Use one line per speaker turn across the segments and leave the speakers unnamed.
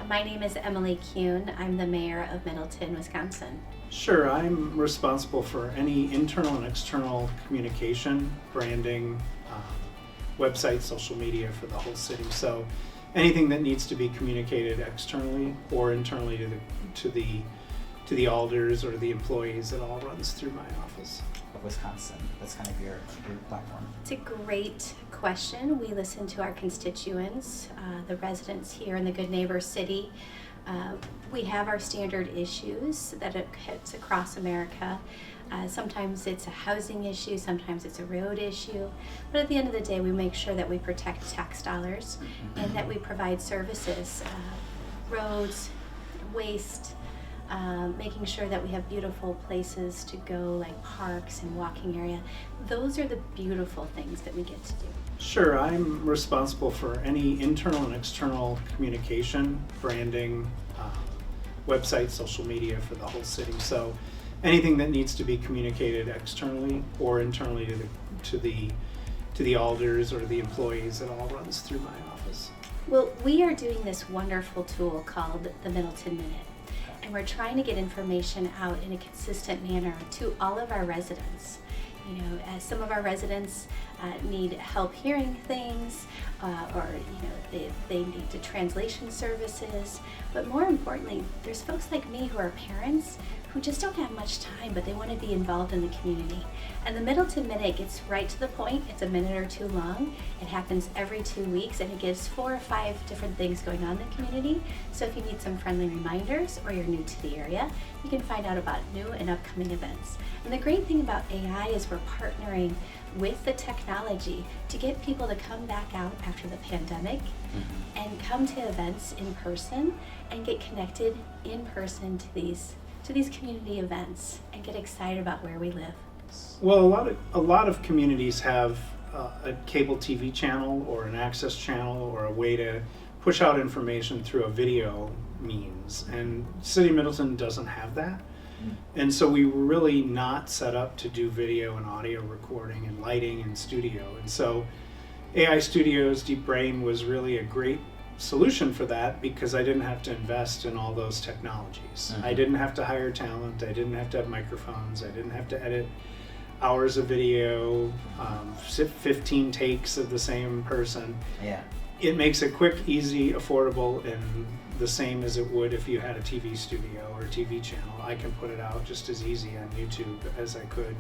My name is Emily Kuhn. I'm the mayor of Middleton, Wisconsin.
Sure, I'm responsible for any internal and external communication, branding, website, social media for the whole city. So anything that needs to be communicated externally or internally to the alders or the employees, it all runs through my office.
Wisconsin, that's kind of your platform.
It's a great question. We listen to our constituents, the residents here in the Good Neighbor City. We have our standard issues that it hits across America. Sometimes it's a housing issue, sometimes it's a road issue, but at the end of the day we make sure that we protect tax dollars and that we provide services, roads, waste, making sure that we have beautiful places to go like parks and walking area. Those are the beautiful things that we get to do.
Sure, I'm responsible for any internal and external communication, branding, website, social media for the whole city. So anything that needs to be communicated externally or internally to the alders or the employees, it all runs through my office.
Well, we are doing this wonderful tool called the Middleton Minute. And we're trying to get information out in a consistent manner to all of our residents. You know, as some of our residents need help hearing things, or they need the translation services. But more importantly, there's folks like me who are parents who just don't have much time, but they want to be involved in the community. And the Middleton Minute gets right to the point. It's a minute or two long. It happens every 2 weeks, and it gives 4 or 5 different things going on in the community. So if you need some friendly reminders or you're new to the area, you can find out about new and upcoming events. And the great thing about AI is we're partnering with the technology to get people to come back out after the pandemic and come to events in person and get connected in person to these community events and get excited about where we live.
Well, a lot of communities have a cable TV channel or an access channel or a way to push out information through a video means, and City of Middleton doesn't have that. And so we were really not set up to do video and audio recording and lighting and studio. And so AI Studios, DeepBrain was really a great solution for that because I didn't have to invest in all those technologies. I didn't have to hire talent. I didn't have to have microphones. I didn't have to edit hours of video, 15 takes of the same person.
Yeah.
It makes it quick, easy, affordable, and the same as it would if you had a TV studio or a TV channel. I can put it out just as easy on YouTube as I could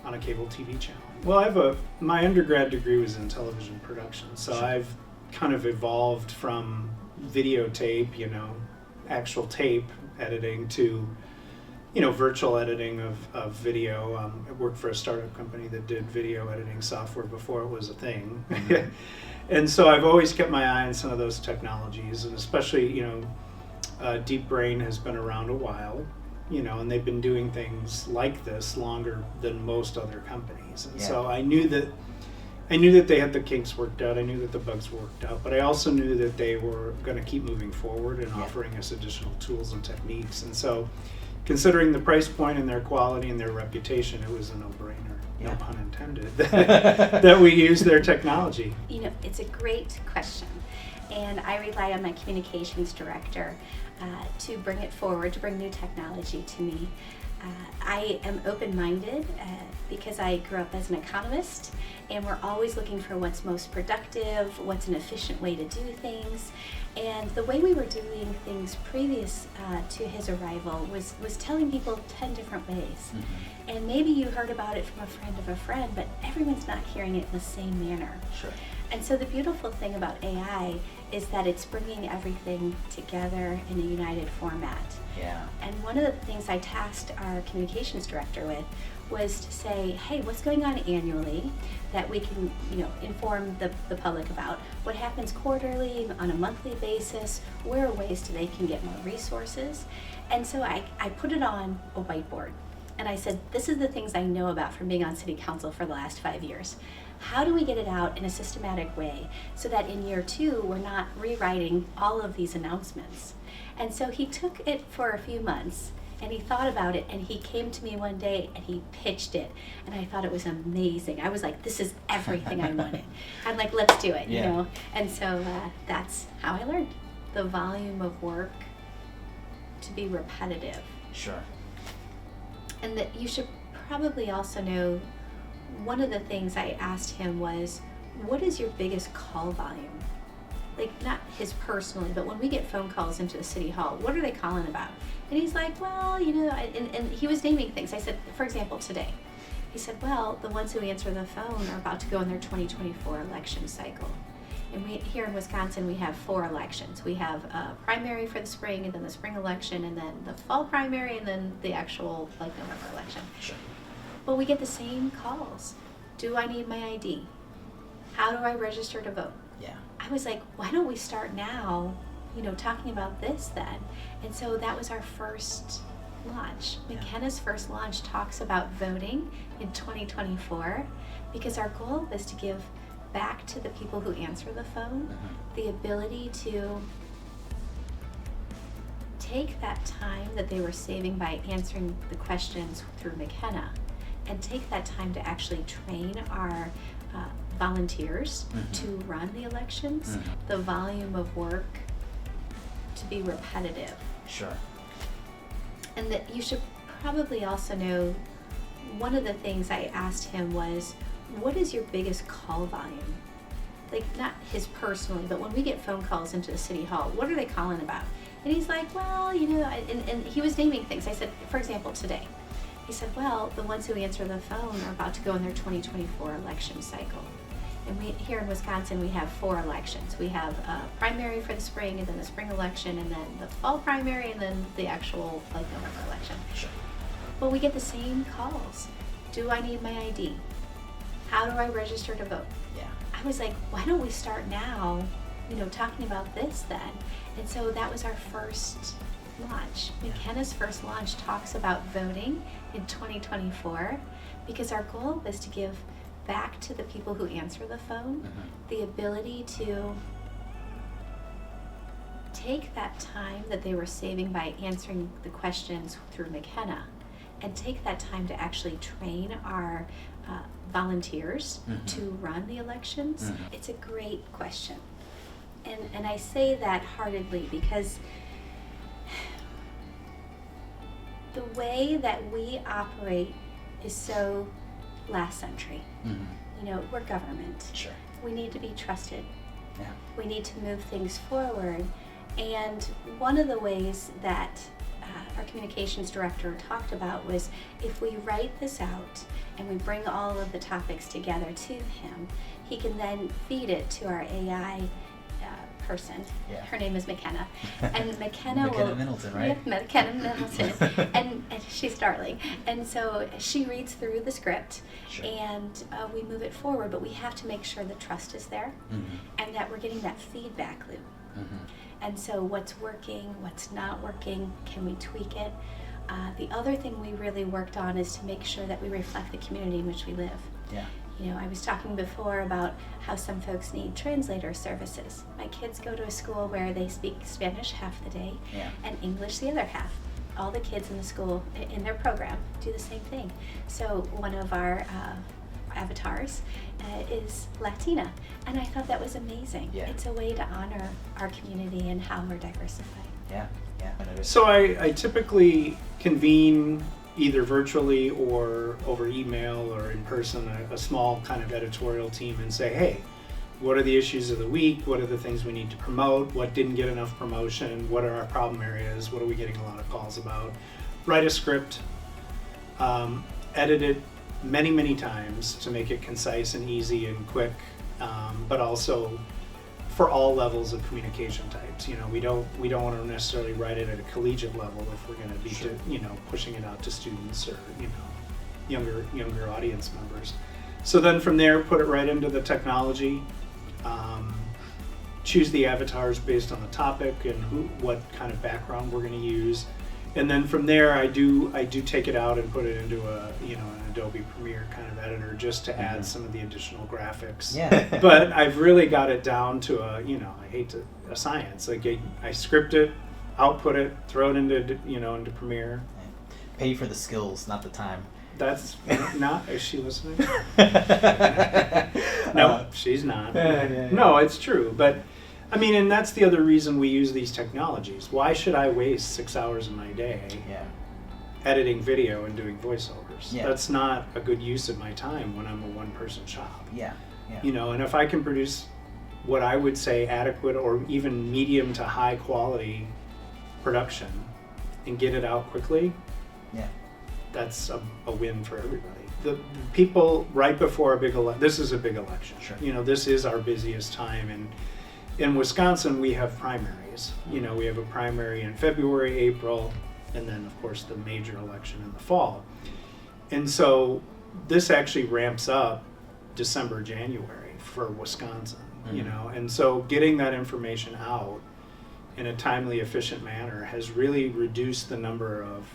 on a cable TV channel. Well, my undergrad degree was in television production, so I've kind of evolved from videotape, actual tape editing to, virtual editing of video. I worked for a startup company that did video editing software before it was a thing. And so I've always kept my eye on some of those technologies, and especially, DeepBrain has been around a while, and they've been doing things like this longer than most other companies. And so I knew that they had the kinks worked out. I knew that the bugs worked out, but I also knew that they were going to keep moving forward and offering us additional tools and techniques. And so, considering the price point and their quality and their reputation, it was a no-brainer. No pun intended, that we use their technology.
It's a great question. And I rely on my communications director to bring it forward, to bring new technology to me. I am open-minded because I grew up as an economist, and we're always looking for what's most productive, what's an efficient way to do things. And the way we were doing things previous to his arrival was telling people 10 different ways. And maybe you heard about it from a friend of a friend, but everyone's not hearing it in the same manner.
Sure.
And so the beautiful thing about AI is that it's bringing everything together in a united format.
Yeah.
And one of the things I tasked our communications director with was to say, hey, what's going on annually that we can, inform the public about? What happens quarterly, on a monthly basis? Where are ways so they can get more resources? And so I put it on a whiteboard. And I said, this is the things I know about from being on city council for the last 5 years. How do we get it out in a systematic way so that in year 2, we're not rewriting all of these announcements? And so he took it for a few months and he thought about it, and he came to me one day and he pitched it, and I thought it was amazing. I was like, this is everything I wanted. I'm like, let's do it, you know? And so that's how I learned the volume of work to be repetitive.
Sure.
And that you should probably also know, one of the things I asked him was, what is your biggest call volume? Like, not his personally, but when we get phone calls into the city hall, what are they calling about? And he's like, well, and he was naming things. I said, for example, today, he said, well, the ones who answer the phone are about to go in their 2024 election cycle. And here in Wisconsin, we have 4 elections. We have a primary for the spring, and then the spring election, and then the fall primary, and then the actual, November election.
Sure.
But we get the same calls. Do I need my ID? How do I register to vote?
Yeah.
I was like, why don't we start now, talking about this then? And so that was our first launch.
Yeah.
McKenna's first launch talks about voting in 2024, because our goal is to give back to the people who answer the phone the ability to take that time that they were saving by answering the questions through McKenna and take that time to actually train our volunteers to run the elections, the volume of work to be repetitive.
Sure.
And that you should probably also know, one of the things I asked him was, what is your biggest call volume? Like, not his personally, but when we get phone calls into the city hall, what are they calling about? And he's like, well, and he was naming things. I said, for example, today, he said, well, the ones who answer the phone are about to go in their 2024 election cycle. And here in Wisconsin, we have 4 elections. We have a primary for the spring, and then the spring election, and then the fall primary, and then the actual November election.
Sure.
But we get the same calls. Do I need my ID? How do I register to vote?
Yeah.
I was like, why don't we start now, talking about this then? And so that was our first launch.
Yeah.
McKenna's first launch talks about voting in 2024, because our goal is to give back to the people who answer the phone the ability to take that time that they were saving by answering the questions through McKenna and take that time to actually train our volunteers to run the elections. It's a great question. And I say that heartedly because the way that we operate is so last century. We're government.
Sure.
We need to be trusted.
Yeah.
We need to move things forward. And one of the ways that our communications director talked about was, if we write this out and we bring all of the topics together to him, he can then feed it to our AI person.
Yeah.
Her name is McKenna. And McKenna will...
Middleton, right?
Yeah, McKenna Middleton. and she's darling. And so she reads through the script,
Sure.
and we move it forward, but we have to make sure the trust is there and that we're getting that feedback loop. And so what's working, what's not working, can we tweak it? The other thing we really worked on is to make sure that we reflect the community in which we live.
Yeah.
I was talking before about how some folks need translator services. My kids go to a school where they speak Spanish half the day and English the other half. All the kids in the school, in their program, do the same thing. So one of our avatars is Latina, and I thought that was amazing.
Yeah.
It's a way to honor our community and how we're diversified.
Yeah.
So I typically convene either virtually or over email or in person a small kind of editorial team and say, hey, what are the issues of the week? What are the things we need to promote? What didn't get enough promotion? What are our problem areas? What are we getting a lot of calls about? Write a script, edit it many times to make it concise and easy and quick, but also for all levels of communication types. We don't want to necessarily write it at a collegiate level if we're going to be
Sure.
pushing it out to students or younger audience members. So then from there, put it right into the technology. Choose the avatars based on the topic and what kind of background we're going to use, and then from there, I do take it out and put it into an Adobe Premiere kind of editor just to add some of the additional graphics.
Yeah.
But I've really got it down to a science. Like I script it, output it, throw it into Premiere.
Pay for the skills, not the time.
That's not. Is she listening? No, she's not.
Yeah.
No, it's true. But I mean, and that's the other reason we use these technologies. Why should I waste 6 hours of my day
Yeah.
editing video and doing voiceovers?
Yeah.
That's not a good use of my time when I'm a one-person shop.
Yeah. Yeah.
You know, and if I can produce what I would say adequate or even medium to high quality production and get it out quickly,
Yeah.
that's a win for everybody. The people right before a big this is a big election.
Sure.
You know, this is our busiest time, and in Wisconsin we have primaries. You know, we have a primary in February, April, and then of course the major election in the fall. And so this actually ramps up December, January for Wisconsin, you know, and so getting that information out in a timely, efficient manner has really reduced the number of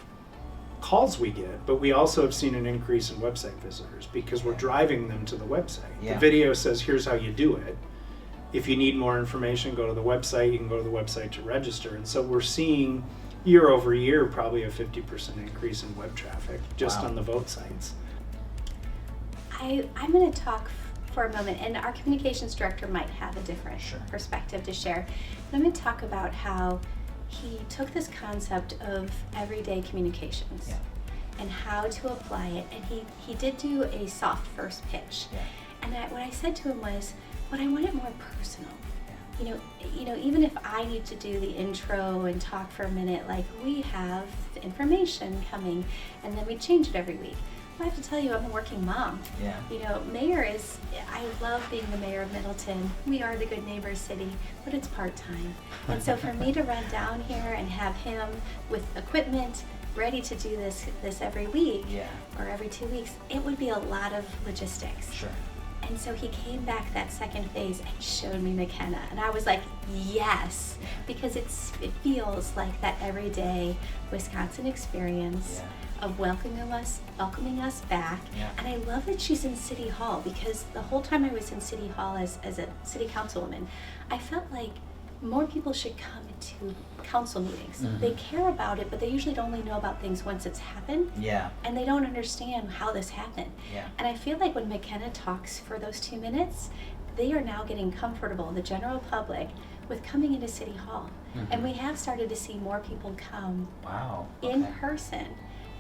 calls we get, but we also have seen an increase in website visitors because we're driving them to the website.
Yeah.
The video says, here's how you do it. If you need more information, go to the website. You can go to the website to register. And so we're seeing year over year probably a 50% increase in web traffic just
Wow.
on the vote sites.
I'm going to talk for a moment, and our communications director might have a different
Sure.
perspective to share. And I'm going to talk about how he took this concept of everyday communications
Yeah.
and how to apply it, and he did do a soft first pitch.
Yeah.
And what I said to him was, but I want it more personal.
Yeah.
You know, even if I need to do the intro and talk for a minute, like we have information coming, and then we change it every week. I have to tell you, I'm a working mom.
Yeah.
You know, I love being the mayor of Middleton. We are the good neighbor city, but it's part-time. And so for me to run down here and have him with equipment ready to do this every week
Yeah.
or every 2 weeks, it would be a lot of logistics.
Sure.
And so he came back that second phase and showed me McKenna. And I was like, yes, because it feels like that everyday Wisconsin experience
Yeah.
of welcoming us back.
Yeah.
And I love that she's in City Hall, because the whole time I was in City Hall as a city councilwoman, I felt like more people should come to council meetings.
Mhm.
They care about it, but they usually only know about things once it's happened,
Yeah.
and they don't understand how this happened.
Yeah.
And I feel like when McKenna talks for those 2 minutes, they are now getting comfortable, the general public, with coming into City Hall. And
Mhm.
we have started to see more people come
Wow.
in
Okay.
person,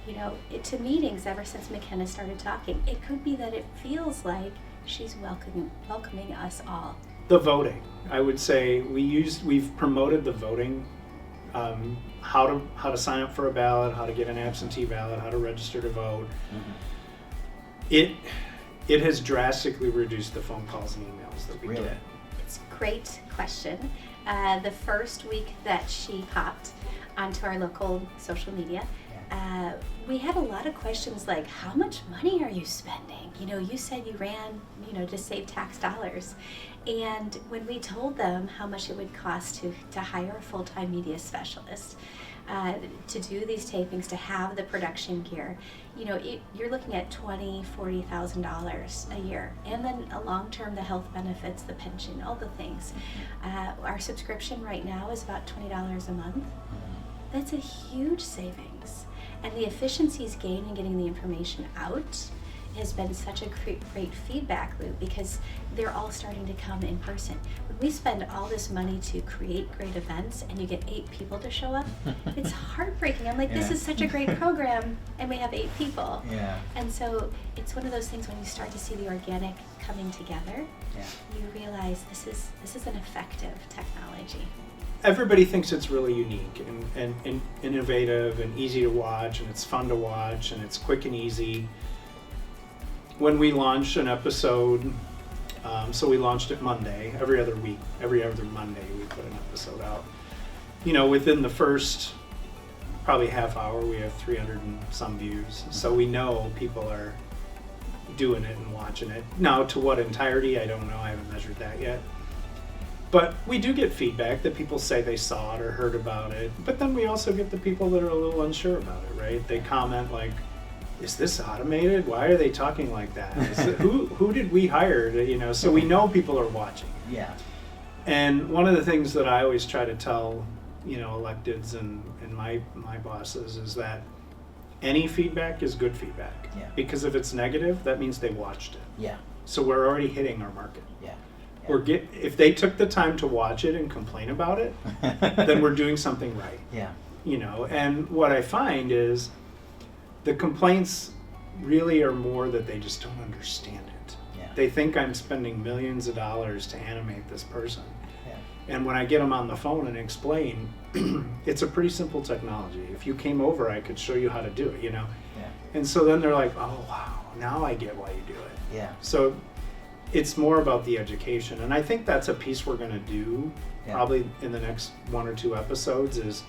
you know, to meetings ever since McKenna started talking. It could be that it feels like she's welcoming us all.
The voting, I would say we've promoted the voting, how to sign up for a ballot, how to get an absentee ballot, how to register to vote.
Mhm.
It has drastically reduced the phone calls and emails that we
Really?
get.
It's a great question. The first week that she popped onto our local social media, we had a lot of questions like, how much money are you spending? You know, you said you ran, you know, to save tax dollars. And when we told them how much it would cost to hire a full-time media specialist, to do these tapings, to have the production gear, you know, you're looking at $20,000, $40,000 a year. And then long-term, the health benefits, the pension, all the things. Our subscription right now is about $20 a month. That's a huge savings. And the efficiencies gained in getting the information out has been such a great feedback loop, because they're all starting to come in person. When we spend all this money to create great events and you get 8 people to show up, it's heartbreaking. I'm like, this
Yeah.
is such a great program, and we have 8 people.
Yeah.
And so it's one of those things when you start to see the organic coming together,
Yeah.
you realize this is an effective technology.
Everybody thinks it's really unique and innovative and easy to watch, and it's fun to watch, and it's quick and easy. When we launch an episode, so we launched it Monday, every other Monday we put an episode out. You know, within the first probably half hour we have 300 and some views, so we know people are doing it and watching it. Now, to what entirety, I don't know, I haven't measured that yet. But we do get feedback that people say they saw it or heard about it, but then we also get the people that are a little unsure about it, right? They comment like, is this automated? Why are they talking like that? Who did we hire? You know, so we know people are watching.
Yeah.
And one of the things that I always try to tell, you know, electeds and my bosses is that any feedback is good feedback.
Yeah.
Because if it's negative, that means they watched it.
Yeah.
So we're already hitting our market.
Yeah.
or if they took the time to watch it and complain about it, then we're doing something right.
Yeah.
You know, and what I find is the complaints really are more that they just don't understand it.
Yeah.
They think I'm spending millions of dollars to animate this person.
Yeah.
And when I get them on the phone and explain, it's a pretty simple technology. If you came over, I could show you how to do it, you know?
Yeah.
And so then they're like, oh, wow, now I get why you do it.
Yeah.
So it's more about the education. And I think that's a piece we're going to do probably in the next 1 or 2 episodes is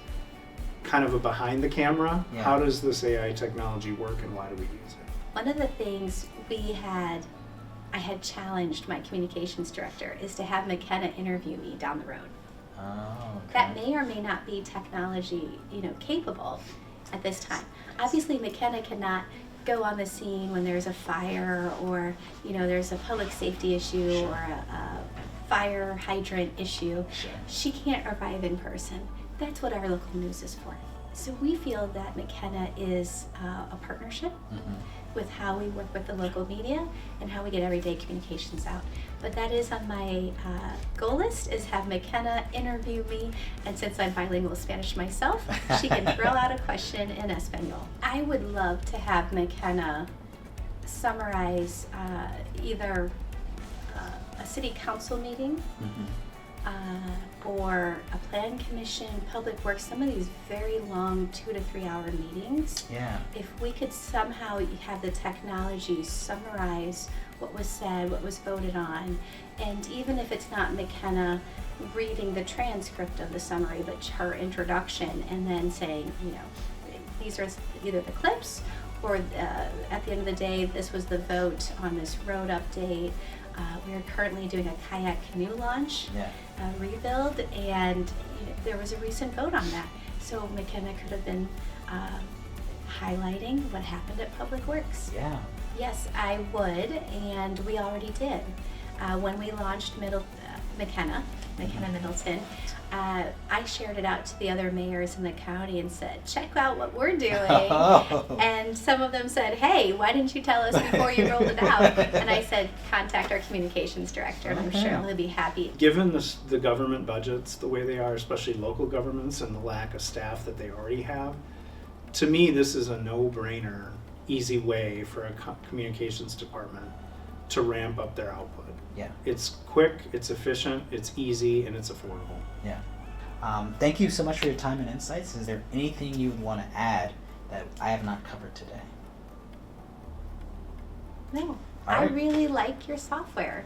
kind of a behind the camera.
Yeah.
How does this AI technology work and why do we use it?
One of the things I had challenged my communications director is to have McKenna interview me down the road.
Oh, okay.
That may or may not be technology, capable at this time. Obviously, McKenna cannot go on the scene when there's a fire or, there's a public safety issue
Sure.
or a fire hydrant issue.
Sure.
She can't arrive in person. That's what our local news is for. So we feel that McKenna is a partnership with how we work with the local media and how we get everyday communications out. But that is on my goal list, is have McKenna interview me, and since I'm bilingual Spanish myself, she can throw out a question in Espanol. I would love to have McKenna summarize either a city council meeting or a plan commission, public works, some of these very long 2 to 3 hour meetings.
Yeah.
If we could somehow have the technology summarize what was said, what was voted on, and even if it's not McKenna reading the transcript of the summary, but her introduction, and then saying, these are either the clips, or at the end of the day, this was the vote on this road update. We are currently doing a kayak canoe launch rebuild, and there was a recent vote on that. So McKenna could have been highlighting what happened at Public Works.
Yeah.
Yes, I would, and we already did. When we launched McKenna Middleton, I shared it out to the other mayors in the county and said, check out what we're doing. And some of them said, hey, why didn't you tell us before you rolled it out? And I said, contact our communications director, and I'm sure he'll be happy.
Given the government budgets the way they are, especially local governments, and the lack of staff that they already have, to me this is a no-brainer, easy way for a communications department to ramp up their output.
Yeah.
It's quick, it's efficient, it's easy, and it's affordable.
Yeah. Thank you so much for your time and insights. Is there anything you would want to add that I have not covered today?
No,
All
I
right.
really like your software.